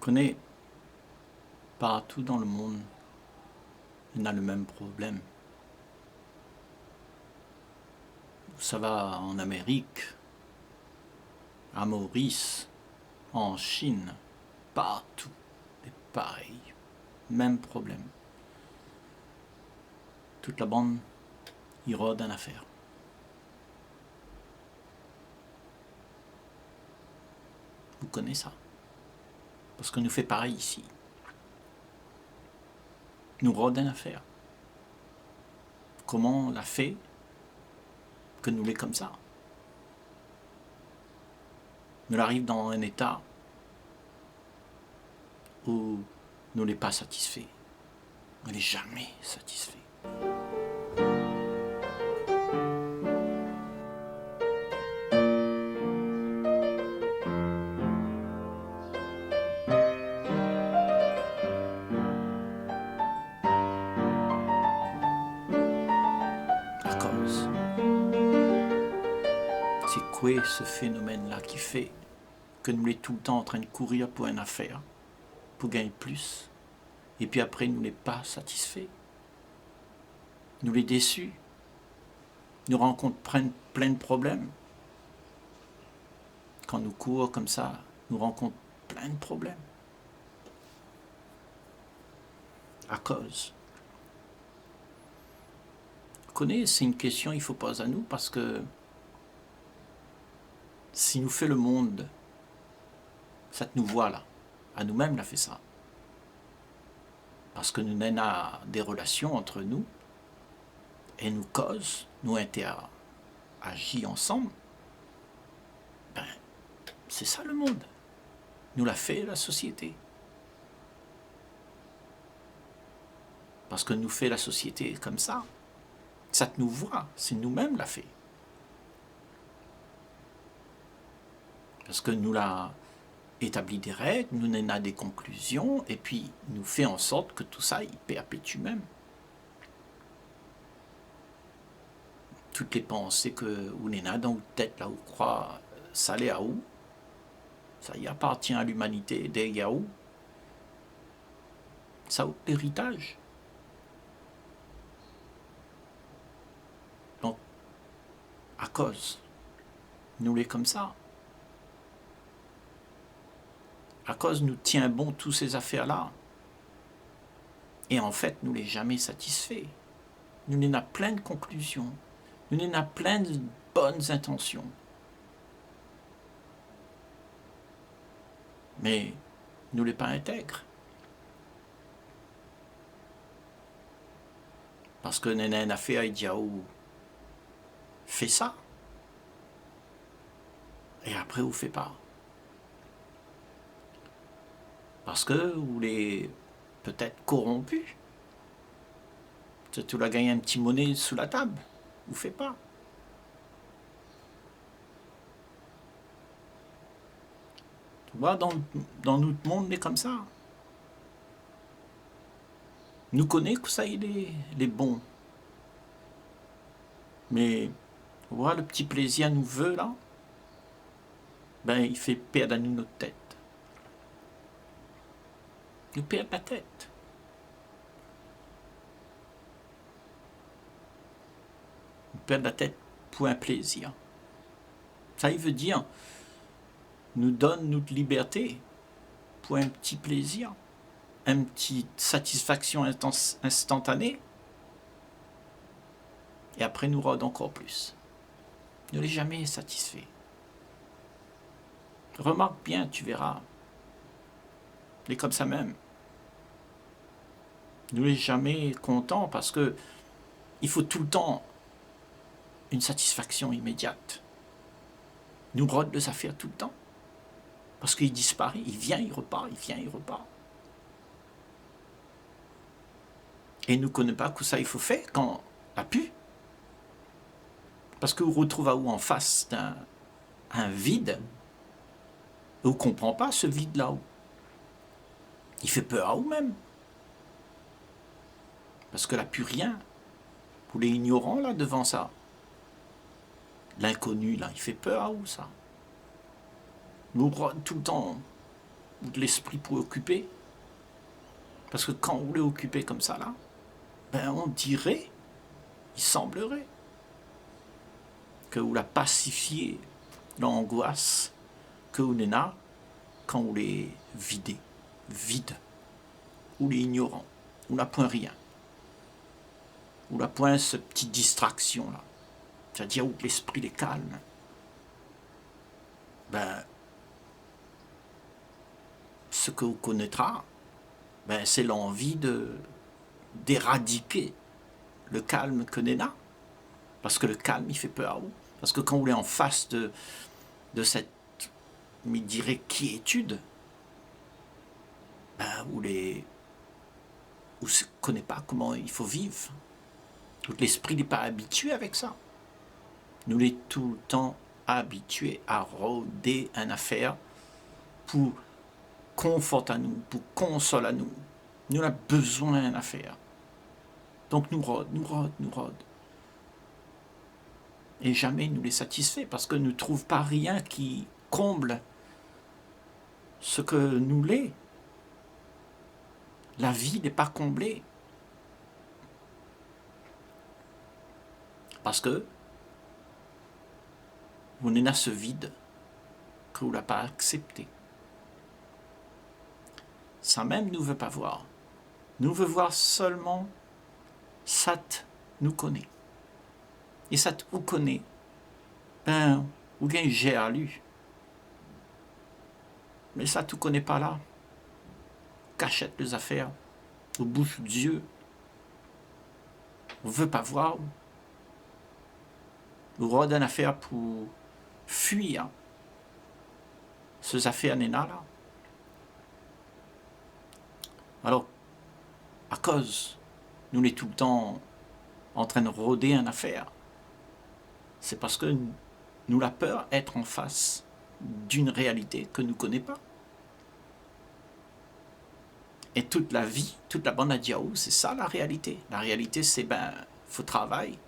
Connais, partout dans le monde, on a le même problème. Ça va en Amérique, à Maurice, en Chine, partout. C'est pareil, même problème. Toute la bande, ils rôdent en affaire. Vous connaissez ça? Parce qu'on nous fait pareil ici. Nous rôdent en affaire. Comment on l'a fait que nous l'est comme ça? Nous arrive dans un état où nous n'est pas satisfait. On n'est jamais satisfait. À cause. C'est quoi ce phénomène-là qui fait que nous sommes tout le temps en train de courir pour une affaire, pour gagner plus, et puis après nous ne sommes pas satisfaits, nous sommes déçus, nous rencontrons plein de problèmes. Quand nous courons comme ça, nous rencontrons plein de problèmes. À cause. Vous connaissez, c'est une question qu'il faut poser à nous parce que si nous fait le monde, ça nous voit là, à nous-mêmes l'a fait ça. Parce que nous n'avons des relations entre nous et nous cause, nous interagissons ensemble. Ben, c'est ça le monde. Nous l'a fait la société. Parce que nous fait la société comme ça. Ça nous voit, c'est nous-mêmes l'a fait. Parce que nous l'a établi des règles, nous en a des conclusions, et puis nous fait en sorte que tout ça, il perpétue même. Toutes les pensées que vous en a dans votre tête, là, vous croyez, ça l'est à où? Ça y appartient à l'humanité, des où? Ça a l'héritage. Donc, à cause, nous l'est comme ça. À cause nous tient bon toutes ces affaires-là. Et en fait, nous les jamais satisfaits. Nous en avons plein de conclusions. Nous en avons plein de bonnes intentions. Mais nous les pas intègres. Parce que nous avons une affaire Idiaou fait ça. Et après, vous ne faites pas. Parce que vous les peut-être corrompus. Tu l'as gagné un petit monnaie sous la table. Vous ne faites pas. Tu vois, dans notre monde, on est comme ça. Nous connaissons que ça, il est bon. Mais, tu vois, le petit plaisir nous veut, là, ben, il fait perdre à nous notre tête. Nous perdons la tête. Nous perdons la tête pour un plaisir. Ça, il veut dire, nous donne notre liberté pour un petit plaisir, une petite satisfaction instantanée, et après nous rôde encore plus. Ne l'est jamais satisfait. Remarque bien, tu verras. Il est comme ça même. Nous l'est jamais content parce que il faut tout le temps une satisfaction immédiate. Nous rôde des affaires tout le temps. Parce qu'il disparaît, il vient, il repart, il vient, il repart. Et nous ne connaissons pas que ça il faut faire quand la pu. Parce que vous retrouvez à où en face d'un vide, vous ne comprenez pas ce vide-là. Il fait peur à vous-même. Parce que là, plus rien. Vous les ignorants là devant ça. L'inconnu là, il fait peur à vous ça. Nous tout le temps ou de l'esprit pour occuper. Parce que quand vous l'êtes occupé comme ça là, ben on dirait, il semblerait, que vous la pacifiez l'angoisse que vous n'en avez quand vous les videz, vide, ou les ignorant, ou n'a point rien, ou n'a point cette petite distraction là, c'est-à-dire où l'esprit est calme. Ben, ce que vous connaîtra, ben, c'est l'envie d'éradiquer le calme que n'est là. Parce que le calme, il fait peur à vous. Parce que quand vous êtes en face de cette, je dirais, quiétude, ben, vous ne connaissez pas comment il faut vivre. Donc l'esprit n'est pas habitué avec ça. Nous sommes tout le temps habitués à rôder une affaire pour confort à nous, pour console à nous. Nous avons besoin d'une affaire. Donc nous rôdons. Et jamais nous les satisfait parce que nous ne trouvons pas rien qui comble ce que nous l'est. La vie n'est pas comblée. Parce que vous n'êtes à ce vide que vous ne l'avez pas accepté. Ça même nous veut pas voir. Nous veut voir seulement ça nous connaît. Et ça vous connaît. Ben, ou bien j'ai à lui. Mais ça tu connais pas là. Cachette les affaires. Au bouche Dieu. On veut pas voir. Ou rôde une affaire pour fuir ces affaires néna là. Alors, à cause, nous sommes tout le temps en train de rôder une affaire, c'est parce que nous la peur d'être en face d'une réalité que nous ne connaissons pas. Et toute la vie, toute la bande à Diaou, c'est ça la réalité. La réalité, c'est faut travailler,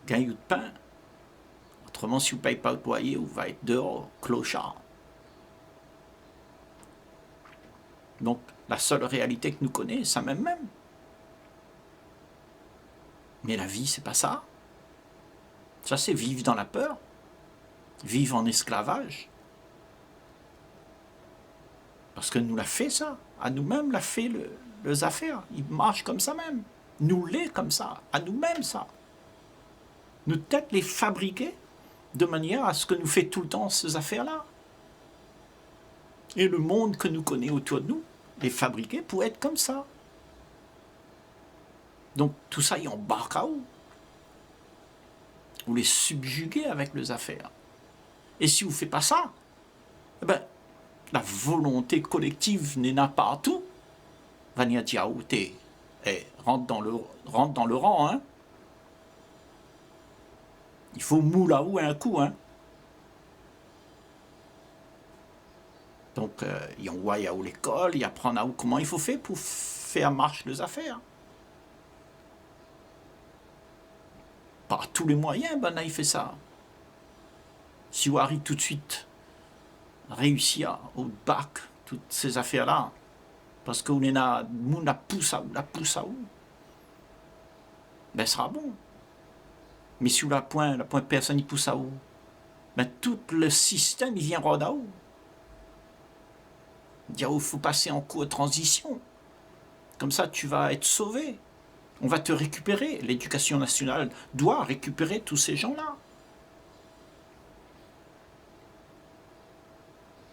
gagner du pain. Autrement, si vous ne payez pas le loyer, vous allez être dehors, clochard. Donc, la seule réalité que nous connaissons, c'est la même. Mais la vie, c'est pas ça. Ça, c'est vivre dans la peur, vivre en esclavage. Parce que nous l'a fait ça, à nous-mêmes l'a fait les affaires. Il marche comme ça même. Nous l'est comme ça, à nous-mêmes ça. Nous peut-être les fabriquer de manière à ce que nous fait tout le temps ces affaires-là. Et le monde que nous connaissons autour de nous, les fabriquer pour être comme ça. Donc tout ça, il embarque à où? Vous les subjuguez avec les affaires. Et si vous ne faites pas ça, eh ben, la volonté collective n'est pas partout. Vania Diaouté, rentre dans le rang, hein. Il faut moula ou un coup, hein. Donc, il envoie à l'école, il apprend à comment il faut faire pour faire marche les affaires. Par tous les moyens, il fait ça. Si vous arrivez tout de suite réussir au bac, toutes ces affaires-là, parce que vous la pousse à où, ben, ça sera bon. Mais si vous la point personne n'y pousse à où, ben, tout le système, il vient rôder à où. Dire il faut passer en cours de transition. Comme ça, tu vas être sauvé. On va te récupérer. L'éducation nationale doit récupérer tous ces gens-là.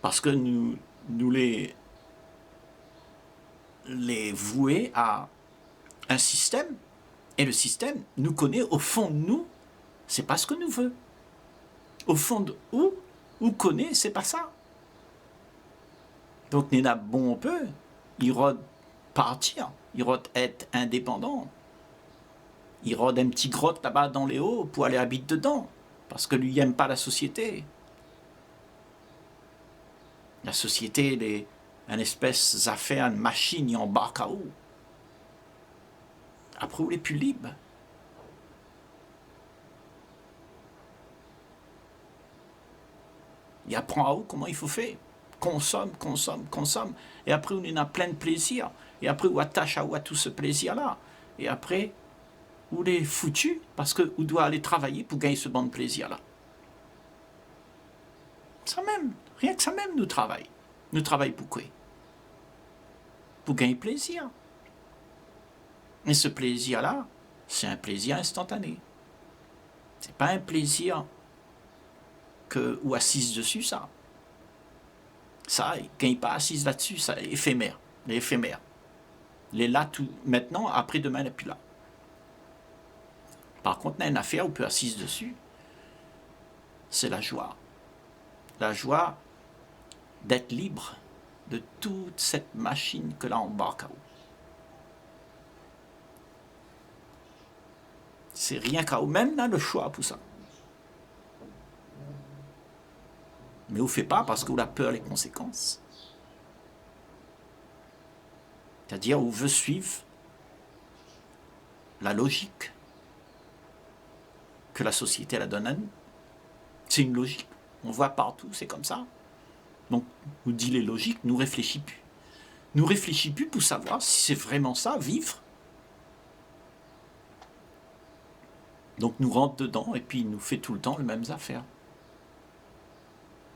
Parce que nous les vouer à un système, et le système nous connaît au fond de nous, c'est pas ce que nous veut. Au fond de où connaît, c'est pas ça. Donc Néna, bon on peut, il rôde partir, il rôde être indépendant, il rôde un petit grotte là-bas dans les hauts pour aller habiter dedans, parce que lui il aime pas la société. La société, elle est une espèce d'affaire, une machine, il embarque à où. Après, vous n'êtes plus libre. Il apprend à où comment il faut faire. consomme, consomme, consomme. Et après, on a plein de plaisir. Et après, on attache à tout ce plaisir-là. Et après, on est foutu parce qu'on doit aller travailler pour gagner ce bon plaisir-là. Ça même, rien que ça même, nous travaillons. Nous travaillons pour quoi? Pour gagner plaisir. Et ce plaisir-là, c'est un plaisir instantané. C'est pas un plaisir ou assise dessus, ça. Ça, il ne gagne pas assise là-dessus, ça est éphémère. Il est éphémère. Il est là tout maintenant, après demain, il n'est plus là. Par contre, il y a une affaire où on peut assise dessus. C'est la joie. La joie d'être libre de toute cette machine que là on embarque à haut. C'est rien qu'à haut. Même là, le choix pour ça. Mais on ne fait pas parce qu'on a peur des conséquences. C'est-à-dire, on veut suivre la logique que la société la donne à nous. C'est une logique. On voit partout, c'est comme ça. Donc, nous dit les logiques, nous ne réfléchissons plus. Nous ne réfléchissons plus pour savoir si c'est vraiment ça, vivre. Donc, nous rentre dedans et puis il nous fait tout le temps les mêmes affaires.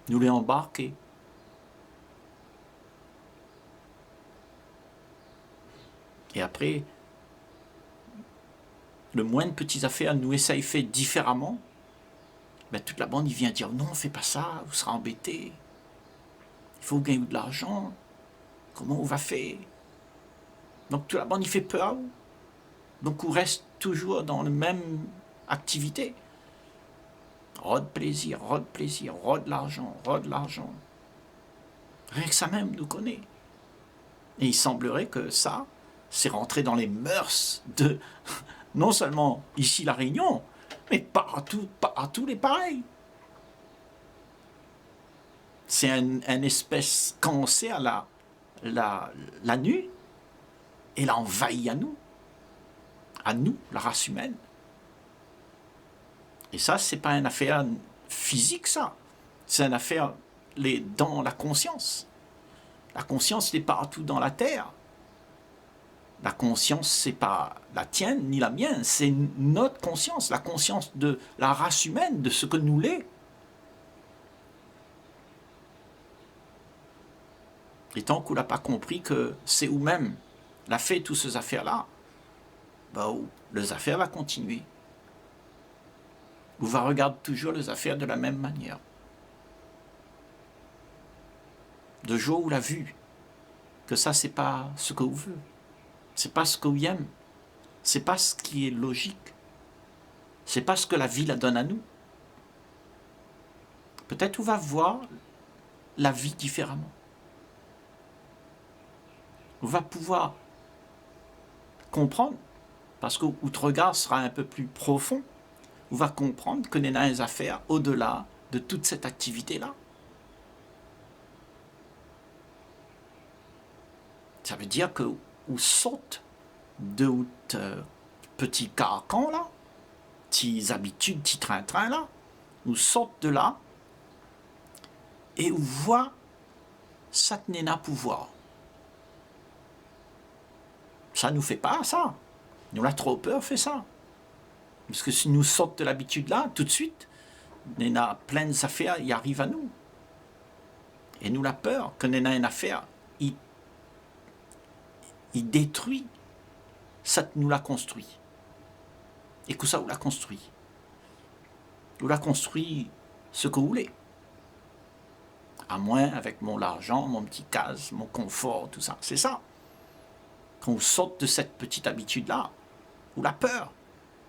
Nous les embarquer. Et après, le moins de petites affaires nous essaye fait différemment, ben, toute la bande il vient dire non, fais pas ça, vous serez embêté. Il faut gagner de l'argent. Comment on va faire? Donc toute la bande il fait peur. Donc on reste toujours dans la même activité. Rod plaisir, rod l'argent, rod l'argent. Rien que ça même nous connaît. Et il semblerait que ça, c'est rentré dans les mœurs de, non seulement ici la Réunion, mais partout les pareils. C'est un espèce cancer la nuit, et l'a envahi à nous, la race humaine. Et ça, c'est pas une affaire physique, ça. C'est une affaire dans la conscience. La conscience n'est pas partout dans la terre. La conscience, c'est pas la tienne ni la mienne, c'est notre conscience, la conscience de la race humaine, de ce que nous l'est. Et tant qu'on n'a pas compris que c'est nous-mêmes l'a fait toutes ces affaires-là, ben, les affaires vont continuer. On va regarder toujours les affaires de la même manière. De jour où l'a vu que ça, c'est pas ce que vous veut. C'est pas ce que vous aime. C'est pas ce qui est logique. C'est pas ce que la vie la donne à nous. Peut-être on va voir la vie différemment. On va pouvoir comprendre, parce que notre regard sera un peu plus profond, on va comprendre que nous avons des affaires au-delà de toute cette activité-là. Ça veut dire que on saute de petits carcans là, petites habitudes, petits train-train là, on saute de là et on voit ça tenait à pouvoir. Ça nous fait pas ça. Nous a trop peur fait ça. Parce que si nous sortons de l'habitude là, tout de suite, nous avons plein d'affaires, il arrive à nous. Et nous la peur que nous avons une affaire, il détruit, ça nous l'a construit. Et que ça vous l'a construit. Vous l'a construit ce que vous voulez. À moins avec mon argent, mon petit case, mon confort, tout ça. C'est ça. Quand vous sortez de cette petite habitude-là, ou la peur,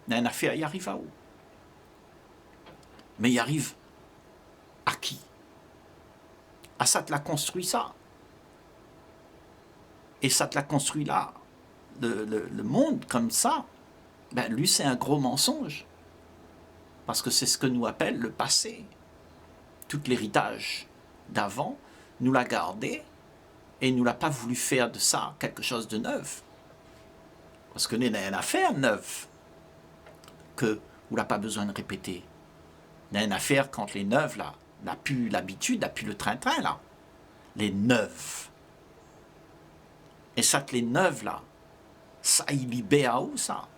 une affaire, il arrive à où? Mais il arrive à qui? À ça te l'a construit ça. Et ça te l'a construit là. Le monde comme ça, ben lui c'est un gros mensonge. Parce que c'est ce que nous appelle le passé. Tout l'héritage d'avant, nous l'a gardé et nous l'a pas voulu faire de ça quelque chose de neuf. Parce que nous avons une affaire neuve que vous n'avez pas besoin de répéter. Nous avons une affaire quand les neuves là, n'a plus l'habitude, n'a plus le train-train là. les neuves. Et ça, les neuves là, ça, il libère à où ça?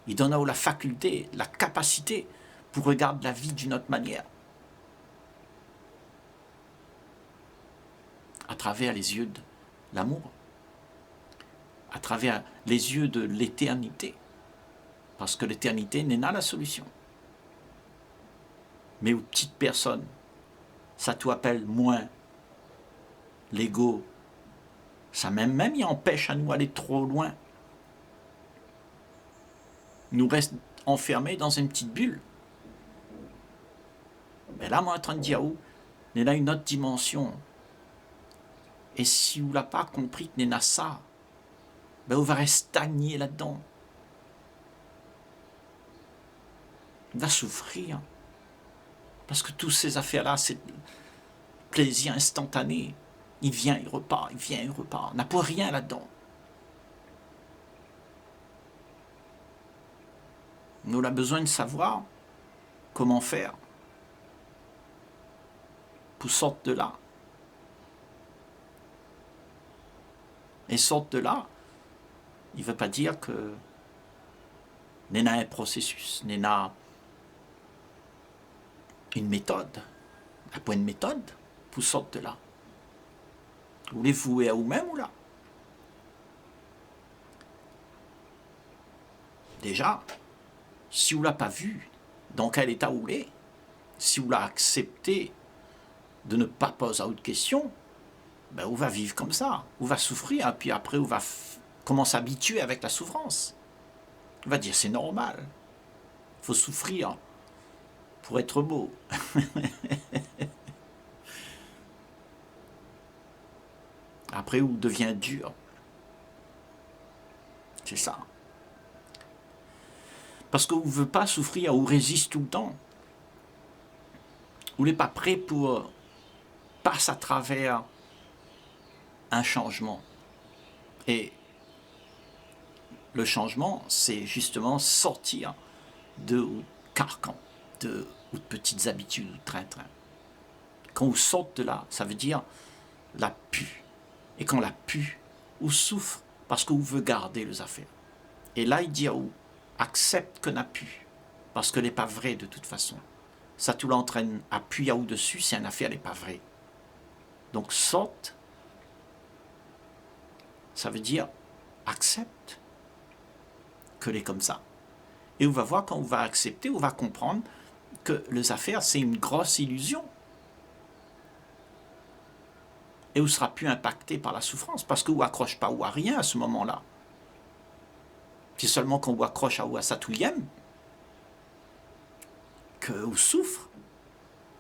Il donne à où la faculté, la capacité pour regarder la vie d'une autre manière. À travers les yeux de l'amour. À travers les yeux de l'éternité. Parce que l'éternité n'est pas la solution. Mais aux petites personnes, ça tout appelle moins l'ego. Ça même il empêche à nous aller trop loin. Nous reste enfermés dans une petite bulle. Mais là, moi, en train de dire, oh, il y a une autre dimension. Et si vous n'avez pas compris que n'est ça, ben vous va rester stagné là-dedans. Il va souffrir. Parce que toutes ces affaires-là, c'est plaisir instantané. Il vient, il repart, il vient, il repart. On n'a pas rien là-dedans. Nous avons besoin de savoir comment faire pour sortir de là. Et sortir de là, il ne veut pas dire que n'est un processus, n'est une méthode. Il n'y a pas une méthode pour sortir de là. Vous voulez vouer à vous-même ou là? Déjà, si vous ne l'avez pas vu, dans quel état vous l'êtes, si vous l'avez accepté de ne pas poser autre question, ben vous va vivre comme ça, vous va souffrir, puis après vous va comment s'habituer avec la souffrance. On va dire c'est normal, il faut souffrir pour être beau. Après, on devient dur. C'est ça. Parce qu'on ne veut pas souffrir, on résiste tout le temps. On n'est pas prêt pour passer à travers un changement. Et le changement, c'est justement sortir de carcan, de petites habitudes, de train-train. Quand on sort de là, ça veut dire la pu. Et quand la pu, on souffre parce qu'on veut garder les affaires. Et là, il dit à où accepte que n'a pu, parce que n'est pas vrai de toute façon. Ça tout l'entraîne, appuie à où dessus, c'est une affaire n'est pas vrai. Donc sorte, ça veut dire accepte que l'est comme ça. Et on va voir quand on va accepter, on va comprendre que les affaires, c'est une grosse illusion. Et on ne sera plus impacté par la souffrance, parce qu'on n'accroche pas ou à rien à ce moment-là. C'est seulement quand on accroche à Satoulième qu'on souffre,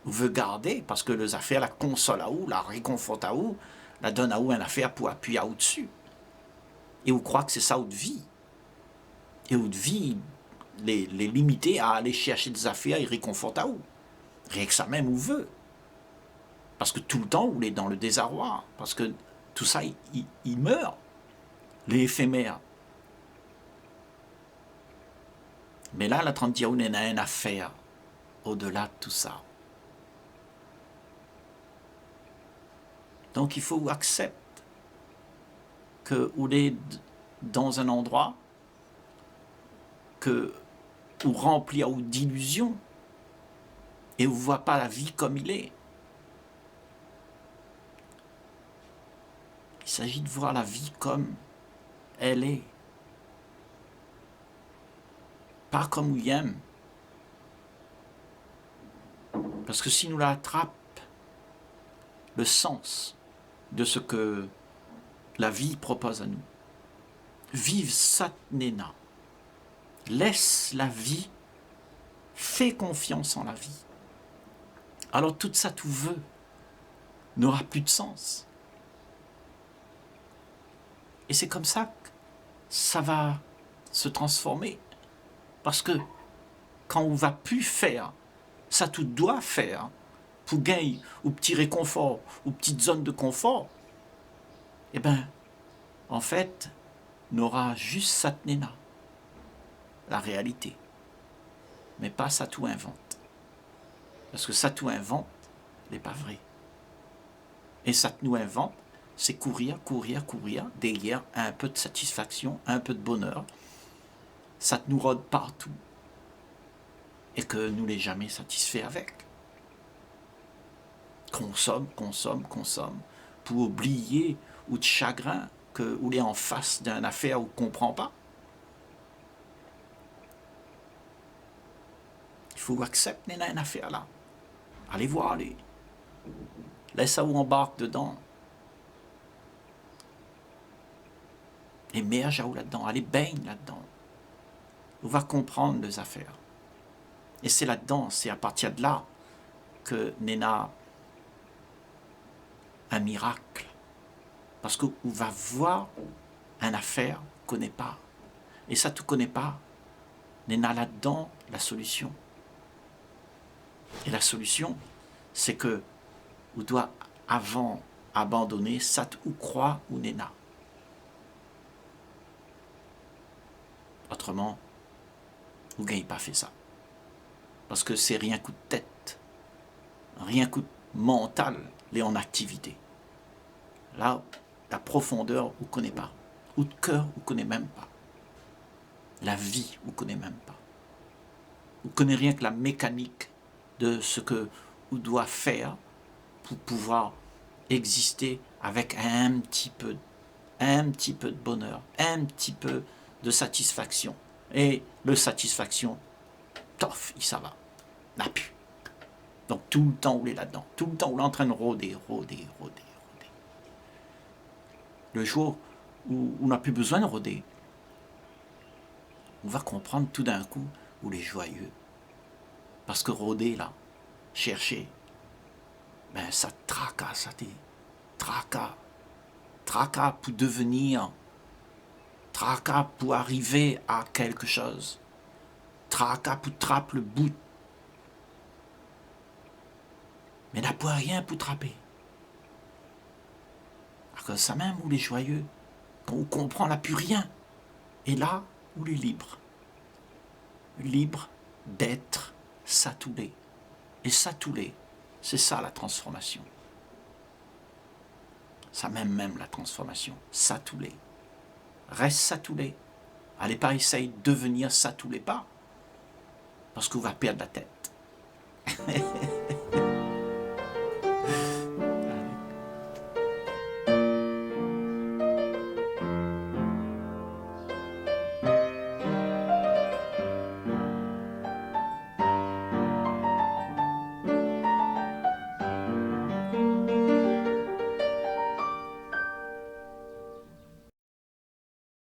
on veut garder, parce que les affaires la console à où, la réconforte à où, la donne à où une affaire pour appuyer à où dessus. Et on croit que c'est ça de vie. Et de vie, les limiter à aller chercher des affaires et réconforte à où. Rien que ça même on veut. Parce que tout le temps, on est dans le désarroi. Parce que tout ça, il meurt. L'éphémère. Mais là, la 30 on n'a rien à faire au-delà de tout ça. Donc il faut accepter qu'on est dans un endroit où rempli d'illusions et où on ne voit pas la vie comme il est. Il s'agit de voir la vie comme elle est. Pas comme on aime. Parce que si nous l'attrape le sens de ce que la vie propose à nous, vive Satnena, laisse la vie, fais confiance en la vie. Alors tout ça, tout veut, n'aura plus de sens. Et c'est comme ça que ça va se transformer. Parce que quand on va plus faire, ça tout doit faire, pour gagner ou petit réconfort, ou petite zone de confort, eh bien, en fait, n'aura juste Satnena, la réalité. Mais pas ça tout invente. Parce que ça tout invente n'est pas vrai. Et ça nous invente, c'est courir, courir, courir, derrière un peu de satisfaction, un peu de bonheur. Ça nous rôde partout. Et que nous n'est jamais satisfait avec. Consomme, consomme, consomme, pour oublier ou de chagrin que ou est en face d'une affaire ou qu'on ne comprend pas. Il faut accepter une affaire là. Allez voir, allez. Laisse ça où embarque dedans. Émerge là-dedans, allez baigne là-dedans. On va comprendre les affaires. Et c'est là-dedans, c'est à partir de là que Néna un miracle. Parce qu'on va voir une affaire qu'on ne connaît pas. Et ça, tu ne connais pas. Néna là-dedans la solution. Et la solution, c'est que on doit avant abandonner ça ou croire ou Néna. Autrement, vous ne gagnez pas fait ça. Parce que c'est rien coup de tête, rien coup de mental, les en activité. Là, la profondeur, vous ne connaissez pas. Ou de cœur, vous ne connaissez même pas. La vie, vous ne connaissez même pas. Vous ne connaissez rien que la mécanique de ce que vous doit faire pour pouvoir exister avec un petit peu de bonheur, un petit peu de satisfaction. Et le satisfaction, tof, ça va, n'a plus. Donc tout le temps, on est là-dedans. Tout le temps, on est en train de rôder. Le jour où on n'a plus besoin de rôder, on va comprendre tout d'un coup où on est joyeux. Parce que rôder, là, chercher, ben ça tracasse, ça t'est tracas pour devenir, tracas pour arriver à quelque chose, tracas pour trapper le bout. Mais n'a pas rien pour trapper. Alors que ça même, où les joyeux, quand on comprend, on n'a plus rien. Et là, où les libre. Libre d'être satoulé. Et satoulé, c'est ça la transformation. Ça même la transformation. Satoulé. Reste satoulé. Allez pas essayer de devenir satoulé pas. Parce qu'on va perdre la tête.